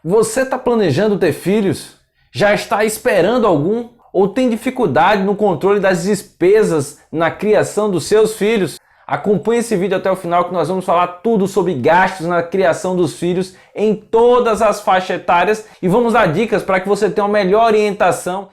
Você está planejando ter filhos? Já está esperando algum? Ou tem dificuldade no controle das despesas na criação dos seus filhos? Acompanhe esse vídeo até o final que nós vamos falar tudo sobre gastos na criação dos filhos em todas as faixas etárias e vamos dar dicas para que você tenha uma melhor orientação.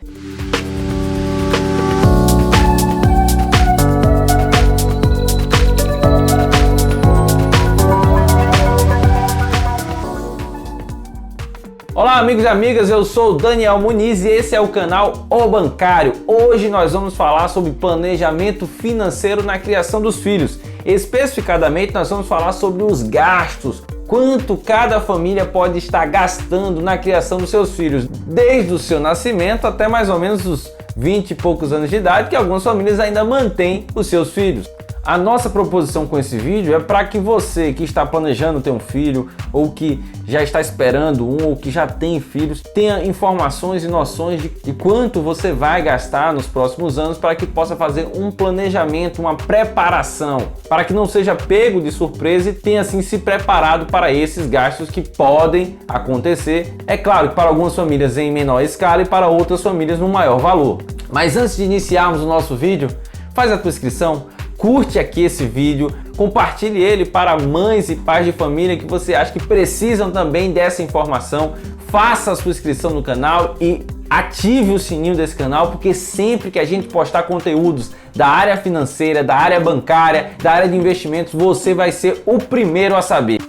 Olá amigos e amigas, eu sou o Daniel Muniz e esse é o canal O Bancário. Hoje nós vamos falar sobre planejamento financeiro na criação dos filhos. Especificadamente nós vamos falar sobre os gastos, quanto cada família pode estar gastando na criação dos seus filhos, desde o seu nascimento até mais ou menos os 20 e poucos anos de idade, que algumas famílias ainda mantêm os seus filhos. A nossa proposição com esse vídeo é para que você que está planejando ter um filho ou que já está esperando um ou que já tem filhos tenha informações e noções de quanto você vai gastar nos próximos anos para que possa fazer um planejamento, uma preparação, para que não seja pego de surpresa e tenha assim se preparado para esses gastos que podem acontecer. É claro que para algumas famílias em menor escala e para outras famílias no maior valor. Mas antes de iniciarmos o nosso vídeo, faz a tua inscrição. Curte aqui esse vídeo, compartilhe ele para mães e pais de família que você acha que precisam também dessa informação. Faça a sua inscrição no canal e ative o sininho desse canal, porque sempre que a gente postar conteúdos da área financeira, da área bancária, da área de investimentos, você vai ser o primeiro a saber.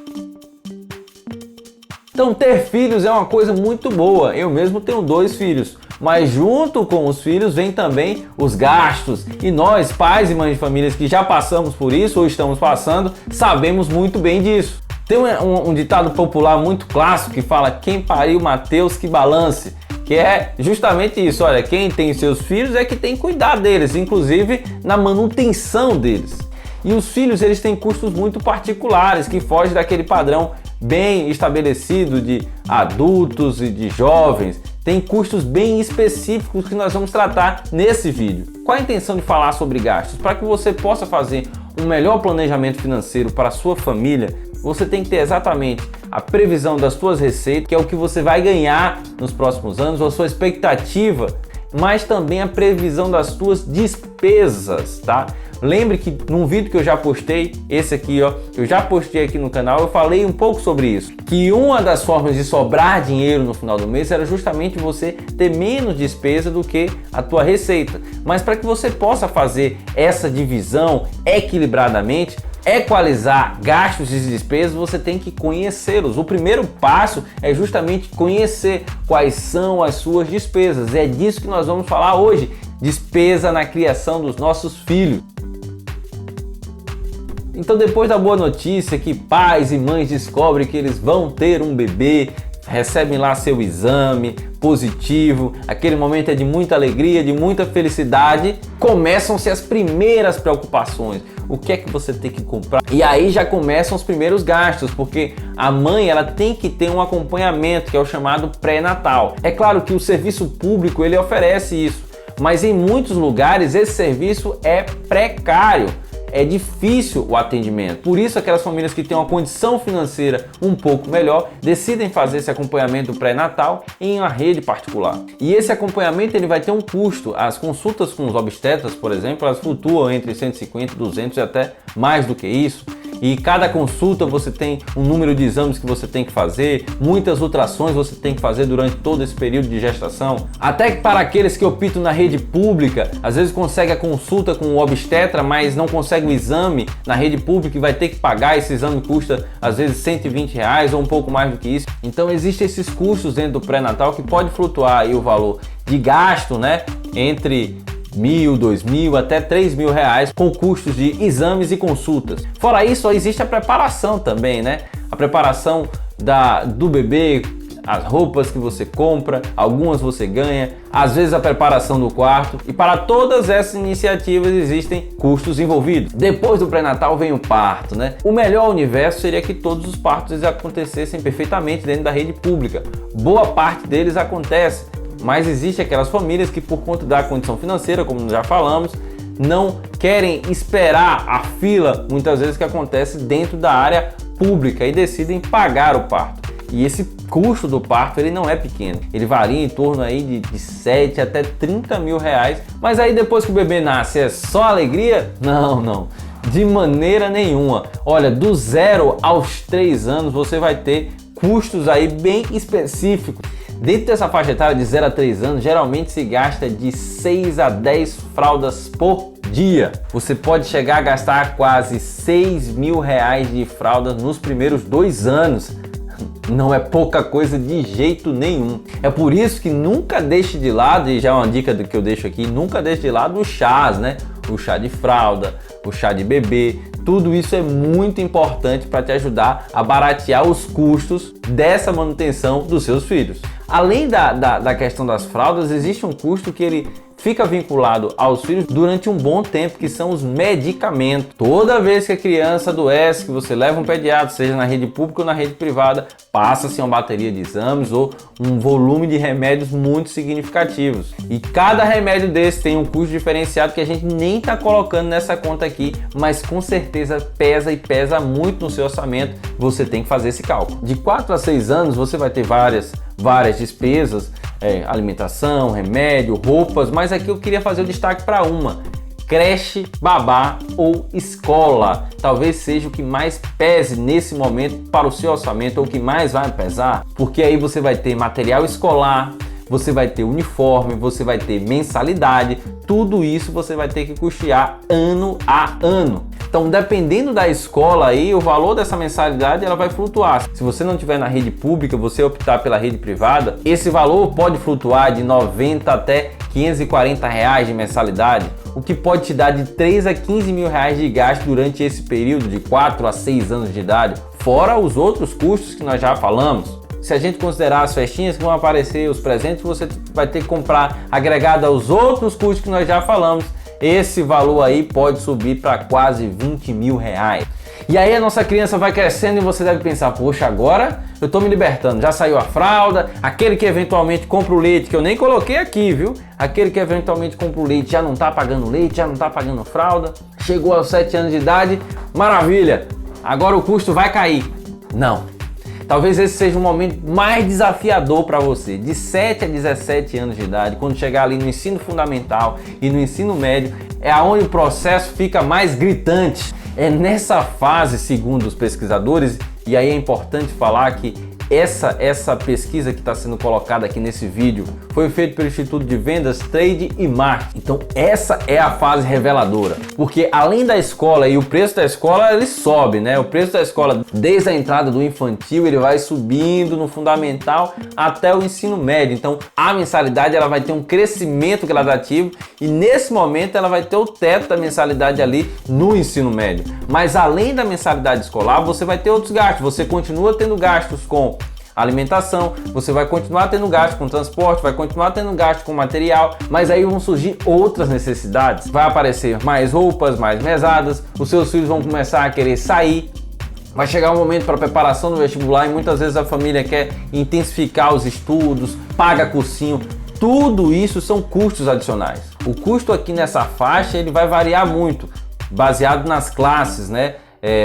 Então ter filhos é uma coisa muito boa, eu mesmo tenho 2 filhos. Mas junto com os filhos vem também os gastos. E nós, pais e mães de famílias que já passamos por isso ou estamos passando, sabemos muito bem disso. Tem um ditado popular muito clássico que fala: quem pariu Mateus que balance. Que é justamente isso, olha, quem tem seus filhos é que tem que cuidar deles, inclusive na manutenção deles. E os filhos, eles têm custos muito particulares, que fogem daquele padrão bem estabelecido de adultos e de jovens. Tem custos bem específicos que nós vamos tratar nesse vídeo. Qual a intenção de falar sobre gastos? Para que você possa fazer um melhor planejamento financeiro para a sua família, você tem que ter exatamente a previsão das suas receitas, que é o que você vai ganhar nos próximos anos, ou a sua expectativa, mas também a previsão das suas despesas, tá? Lembre que num vídeo que eu já postei, esse aqui, ó, eu já postei aqui no canal, eu falei um pouco sobre isso. Que uma das formas de sobrar dinheiro no final do mês era justamente você ter menos despesa do que a tua receita. Mas para que você possa fazer essa divisão equilibradamente, equalizar gastos e despesas, você tem que conhecê-los. O primeiro passo é justamente conhecer quais são as suas despesas. É disso que nós vamos falar hoje. Despesa na criação dos nossos filhos. Então, depois da boa notícia que pais e mães descobrem que eles vão ter um bebê, recebem lá seu exame positivo, aquele momento é de muita alegria, de muita felicidade, começam-se as primeiras preocupações. O que é que você tem que comprar? E aí já começam os primeiros gastos, porque a mãe ela tem que ter um acompanhamento, que é o chamado pré-natal. É claro que o serviço público ele oferece isso, mas em muitos lugares esse serviço é precário. É difícil o atendimento. Por isso aquelas famílias que têm uma condição financeira um pouco melhor decidem fazer esse acompanhamento pré-natal em uma rede particular. E esse acompanhamento ele vai ter um custo. As consultas com os obstetras, por exemplo, elas flutuam entre 150, 200 e até mais do que isso. E cada consulta você tem um número de exames que você tem que fazer, muitas ultrassons você tem que fazer durante todo esse período de gestação. Até que para aqueles que optam na rede pública, às vezes consegue a consulta com o obstetra, mas não consegue o exame na rede pública e vai ter que pagar. Esse exame custa às vezes R$120 ou um pouco mais do que isso. Então existem esses custos dentro do pré-natal que pode flutuar aí o valor de gasto, né, entre R$1.000, R$2.000 até R$3.000 com custos de exames e consultas. Fora isso, existe a preparação também, né? A preparação do bebê, as roupas que você compra, algumas você ganha, às vezes a preparação do quarto, e para todas essas iniciativas existem custos envolvidos. Depois do pré-natal vem o parto, né? O melhor universo seria que todos os partos acontecessem perfeitamente dentro da rede pública. Boa parte deles acontece, mas existe aquelas famílias que por conta da condição financeira, como já falamos, não querem esperar a fila, muitas vezes que acontece dentro da área pública, e decidem pagar o parto. E esse custo do parto ele não é pequeno, ele varia em torno aí de 7 até 30 mil reais, mas aí depois que o bebê nasce é só alegria? Não, de maneira nenhuma. Olha, do 0 aos 3 anos você vai ter custos aí bem específicos. Dentro dessa faixa etária de 0 a 3 anos, geralmente se gasta de 6 a 10 fraldas por dia. Você pode chegar a gastar quase 6 mil reais de fraldas nos primeiros 2 anos. Não é pouca coisa de jeito nenhum. É por isso que nunca deixe de lado, e já é uma dica que eu deixo aqui, nunca deixe de lado os chás, né? O chá de fralda, o chá de bebê, tudo isso é muito importante para te ajudar a baratear os custos dessa manutenção dos seus filhos. Além da questão das fraldas, existe um custo que ele fica vinculado aos filhos durante um bom tempo, que são os medicamentos. Toda vez que a criança adoece, que você leva um pediatra, seja na rede pública ou na rede privada, passa-se uma bateria de exames ou um volume de remédios muito significativos. E cada remédio desse tem um custo diferenciado que a gente nem está colocando nessa conta aqui, mas com certeza pesa e pesa muito no seu orçamento. Você tem que fazer esse cálculo. De 4 a 6 anos você vai ter várias despesas, alimentação, remédio, roupas, mas aqui eu queria fazer o destaque para uma: creche, babá ou escola. Talvez seja o que mais pese nesse momento para o seu orçamento, ou o que mais vai pesar, porque aí você vai ter material escolar, você vai ter uniforme, você vai ter mensalidade, tudo isso você vai ter que custear ano a ano. Então, dependendo da escola aí, o valor dessa mensalidade ela vai flutuar. Se você não estiver na rede pública, você optar pela rede privada, esse valor pode flutuar de 90 até 540 reais de mensalidade, o que pode te dar de 3 a 15 mil reais de gasto durante esse período de 4 a 6 anos de idade, fora os outros custos que nós já falamos. Se a gente considerar as festinhas que vão aparecer, os presentes que você vai ter que comprar, agregado aos outros custos que nós já falamos, esse valor aí pode subir para quase 20 mil reais. E aí a nossa criança vai crescendo e você deve pensar: poxa, agora eu tô me libertando, já saiu a fralda, aquele que eventualmente compra o leite, que eu nem coloquei aqui, viu? Aquele que eventualmente compra o leite já não tá pagando leite, já não tá pagando fralda, chegou aos 7 anos de idade, maravilha, agora o custo vai cair. Não. Talvez esse seja o momento mais desafiador para você, de 7 a 17 anos de idade, quando chegar ali no ensino fundamental e no ensino médio, é onde o processo fica mais gritante. É nessa fase, segundo os pesquisadores, e aí é importante falar que essa pesquisa que está sendo colocada aqui nesse vídeo foi feita pelo Instituto de Vendas, Trade e Marketing. Então essa é a fase reveladora, porque além da escola e o preço da escola ele sobe, né? O preço da escola desde a entrada do infantil ele vai subindo no fundamental até o ensino médio. Então a mensalidade ela vai ter um crescimento gradativo e nesse momento ela vai ter o teto da mensalidade ali no ensino médio. Mas além da mensalidade escolar você vai ter outros gastos. Você continua tendo gastos com alimentação, você vai continuar tendo gasto com transporte, vai continuar tendo gasto com material, mas aí vão surgir outras necessidades. Vai aparecer mais roupas, mais mesadas, os seus filhos vão começar a querer sair, vai chegar um momento para a preparação do vestibular e muitas vezes a família quer intensificar os estudos, paga cursinho. Tudo isso são custos adicionais. O custo aqui nessa faixa ele vai variar muito, baseado nas classes, né?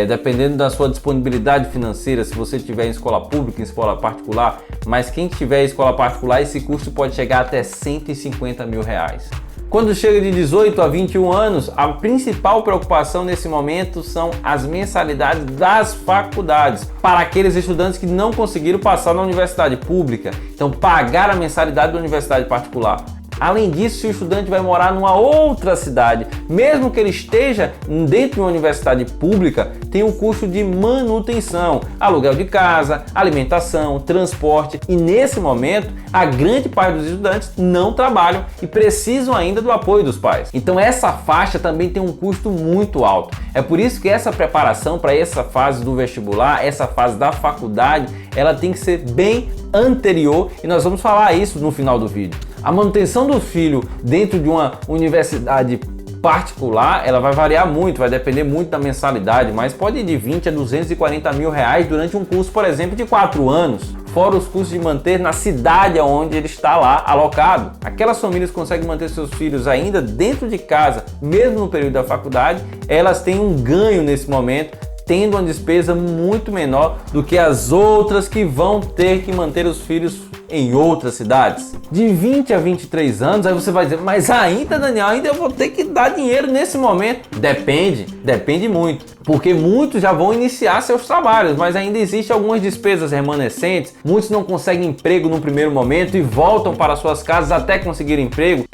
Dependendo da sua disponibilidade financeira, se você estiver em escola pública, em escola particular, mas quem tiver em escola particular, esse custo pode chegar até 150 mil reais. Quando chega de 18 a 21 anos, a principal preocupação nesse momento são as mensalidades das faculdades, para aqueles estudantes que não conseguiram passar na universidade pública, então pagar a mensalidade da universidade particular. Além disso, se o estudante vai morar numa outra cidade, mesmo que ele esteja dentro de uma universidade pública, tem um custo de manutenção, aluguel de casa, alimentação, transporte, e nesse momento a grande parte dos estudantes não trabalham e precisam ainda do apoio dos pais. Então essa faixa também tem um custo muito alto. É por isso que essa preparação para essa fase do vestibular, essa fase da faculdade, ela tem que ser bem anterior e nós vamos falar isso no final do vídeo. A manutenção do filho dentro de uma universidade particular, ela vai variar muito, vai depender muito da mensalidade, mas pode ir de 20 a 240 mil reais durante um curso, por exemplo, de 4 anos. Fora os custos de manter na cidade onde ele está lá alocado. Aquelas famílias que conseguem manter seus filhos ainda dentro de casa, mesmo no período da faculdade, elas têm um ganho nesse momento tendo uma despesa muito menor do que as outras que vão ter que manter os filhos em outras cidades. De 20 a 23 anos, aí você vai dizer, mas ainda, Daniel, ainda eu vou ter que dar dinheiro nesse momento. Depende muito, porque muitos já vão iniciar seus trabalhos, mas ainda existem algumas despesas remanescentes. Muitos não conseguem emprego no primeiro momento e voltam para suas casas até conseguir emprego.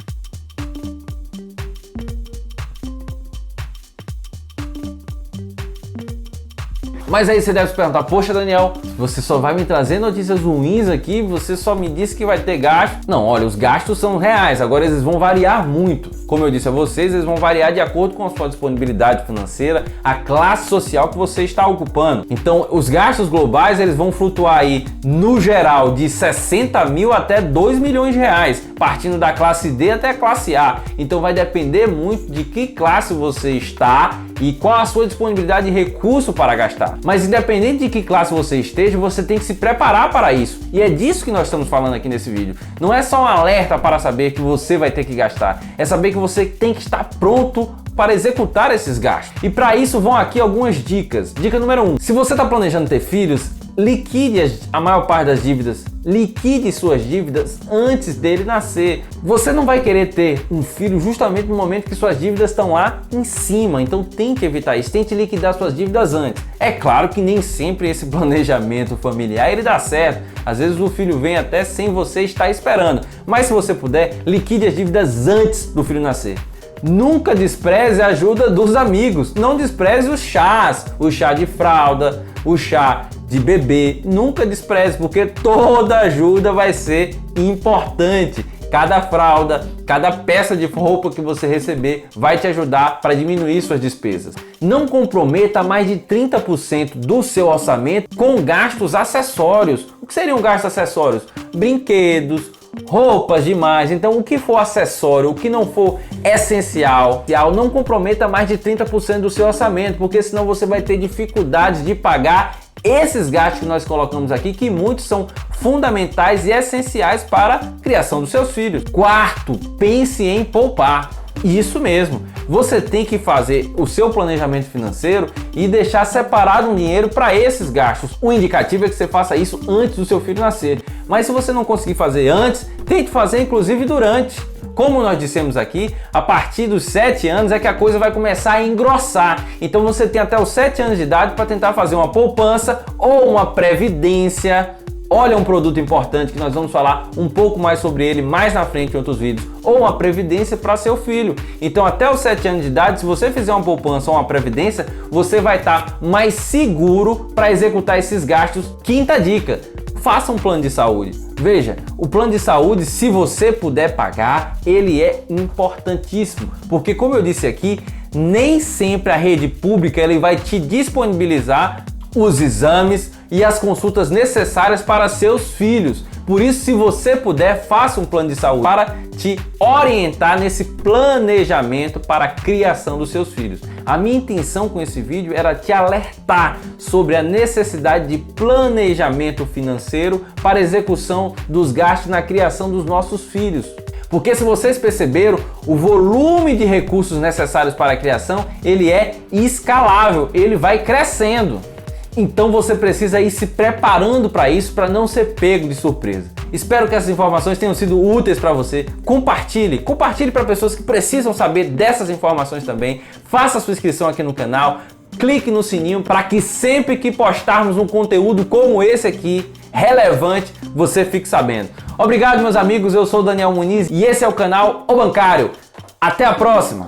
Mas aí você deve se perguntar, poxa Daniel, você só vai me trazer notícias ruins aqui, você só me disse que vai ter gasto. Não, olha, os gastos são reais, agora eles vão variar muito. Como eu disse a vocês, eles vão variar de acordo com a sua disponibilidade financeira, a classe social que você está ocupando. Então, os gastos globais, eles vão flutuar aí, no geral, de 60 mil até 2 milhões de reais, partindo da classe D até a classe A. Então, vai depender muito de que classe você está e qual a sua disponibilidade de recurso para gastar. Mas independente de que classe você esteja, você tem que se preparar para isso. E é disso que nós estamos falando aqui nesse vídeo. Não é só um alerta para saber que você vai ter que gastar, é saber que você tem que estar pronto para executar esses gastos. E para isso vão aqui algumas dicas. Dica número 1. Se você está planejando ter filhos, liquide a maior parte das dívidas. Liquide suas dívidas antes dele nascer. Você não vai querer ter um filho justamente no momento que suas dívidas estão lá em cima. Então tente evitar isso, tente liquidar suas dívidas antes. É claro que nem sempre esse planejamento familiar ele dá certo. Às vezes o filho vem até sem você estar esperando. Mas se você puder, liquide as dívidas antes do filho nascer. Nunca despreze a ajuda dos amigos. Não despreze os chás, o chá de fralda, o chá de bebê. Nunca despreze, porque toda ajuda vai ser importante. Cada fralda, cada peça de roupa que você receber vai te ajudar para diminuir suas despesas. Não comprometa mais de 30% do seu orçamento com gastos acessórios. O que seriam gastos acessórios? Brinquedos, roupas demais. Então, o que for acessório, o que não for essencial, não comprometa mais de 30% do seu orçamento, porque senão você vai ter dificuldades de pagar esses gastos que nós colocamos aqui, que muitos são fundamentais e essenciais para a criação dos seus filhos. Quarto, pense em poupar. Isso mesmo, você tem que fazer o seu planejamento financeiro e deixar separado um dinheiro para esses gastos. O indicativo é que você faça isso antes do seu filho nascer. Mas se você não conseguir fazer antes, tente fazer inclusive durante. Como nós dissemos aqui, a partir dos 7 anos é que a coisa vai começar a engrossar. Então você tem até os 7 anos de idade para tentar fazer uma poupança ou uma previdência. Olha um produto importante que nós vamos falar um pouco mais sobre ele mais na frente em outros vídeos. Ou uma previdência para seu filho. Então até os 7 anos de idade, se você fizer uma poupança ou uma previdência, você vai estar mais seguro para executar esses gastos. Quinta dica, faça um plano de saúde. Veja, o plano de saúde, se você puder pagar, ele é importantíssimo. Porque como eu disse aqui, nem sempre a rede pública ele vai te disponibilizar os exames e as consultas necessárias para seus filhos. Por isso, se você puder, faça um plano de saúde para te orientar nesse planejamento para a criação dos seus filhos. A minha intenção com esse vídeo era te alertar sobre a necessidade de planejamento financeiro para a execução dos gastos na criação dos nossos filhos. Porque se vocês perceberam, o volume de recursos necessários para a criação, ele é escalável, ele vai crescendo. Então você precisa ir se preparando para isso, para não ser pego de surpresa. Espero que essas informações tenham sido úteis para você. Compartilhe para pessoas que precisam saber dessas informações também. Faça a sua inscrição aqui no canal, clique no sininho para que sempre que postarmos um conteúdo como esse aqui, relevante, você fique sabendo. Obrigado, meus amigos, eu sou o Daniel Muniz e esse é o canal O Bancário. Até a próxima!